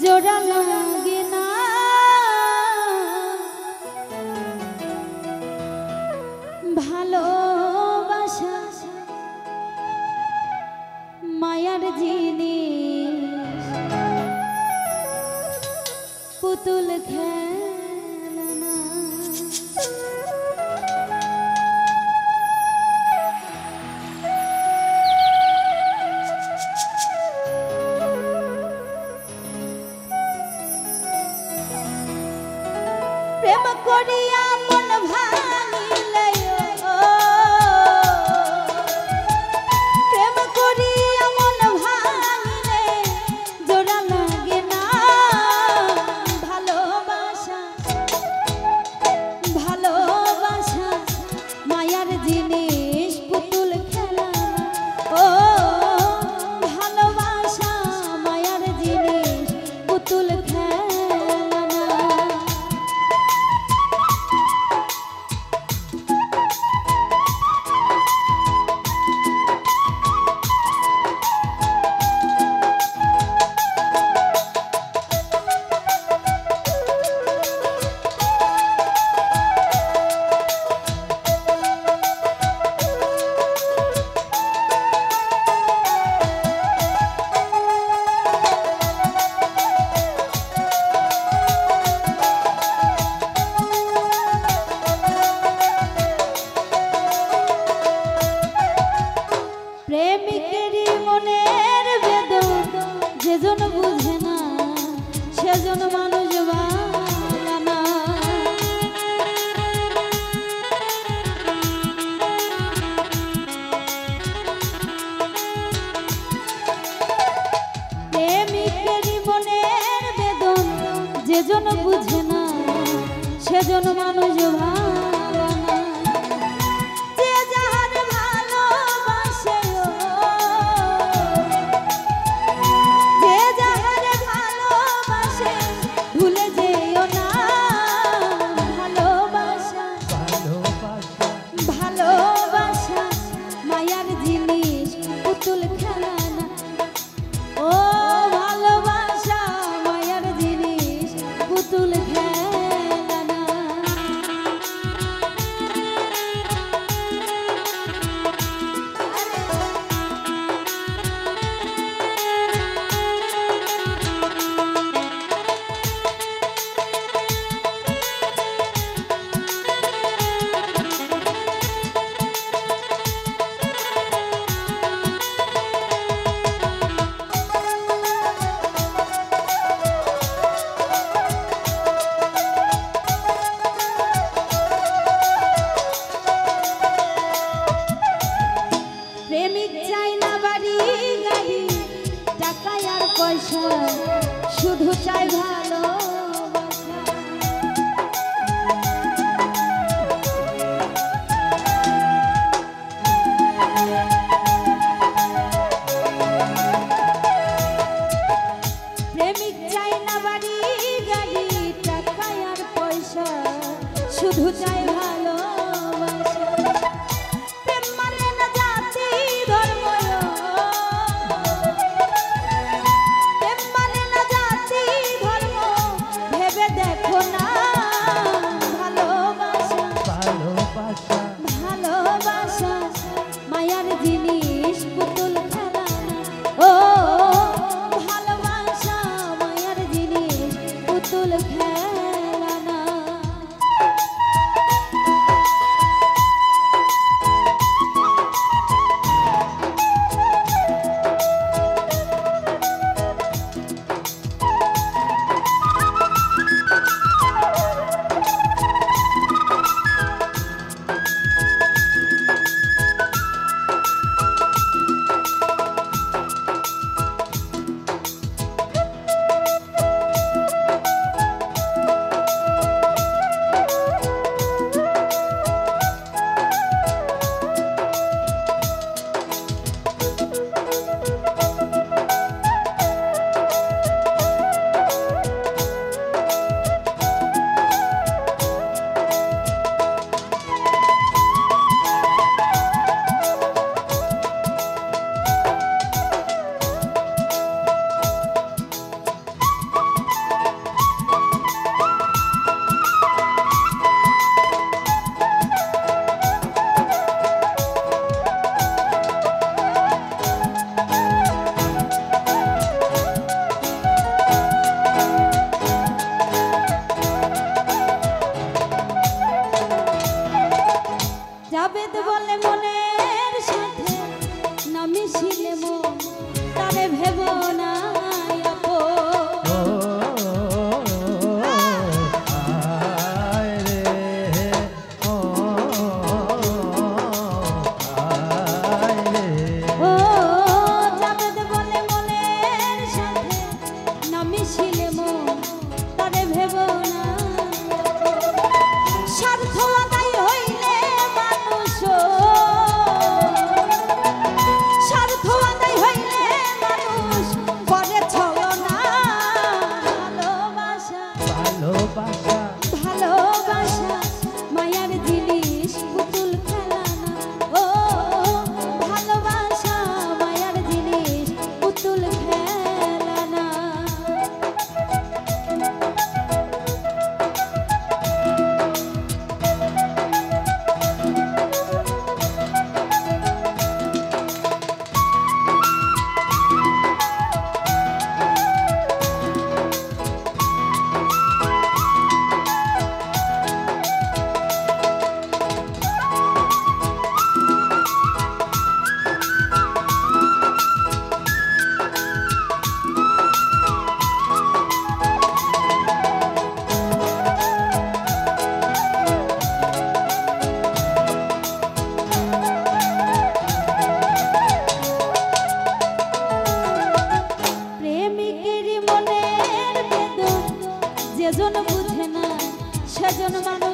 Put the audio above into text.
জোড়া লাগে না ভালোবাসা মায়ার জিনিস পুতুল খেলনা প্রেম করিয়া মন ভাঙিলে প্রেম করিয়া মন ভাঙিলে জোড়া লাগে না ভালোবাসা ভালোবাসা মায়ার জিনিস পুতুল খেলা ও ভালোবাসা মায়ার জিনিস পুতুল খেলা প্রেমিকেরই মনের বেদন যেজন বুঝে না সেজন মানুষ ভালো না প্রেমিকেরই মনের বেদন যেজন বুঝে না সেজন মানুষ ভালো না প্রেমিক চাই না বাড়ি গাড়ি টাকা আর পয়সা শুধু চাই ভালোবাসা প্রেমিক চাই না বাড়ি গাড়ি টাকা আর পয়সা শুধু চাই ভালোবাসা প্রেম মানে না জাতি ধর্ম প্রেম মানে না জাতি ধর্ম ভেবে দেখো না ভালোবাসা ভালোবাসা ভালোবাসা মায়ার জিনিস পুতুল খেলা ও ভালোবাসা মায়ার জিনিস পুতুল খেলা না একজন মানুষ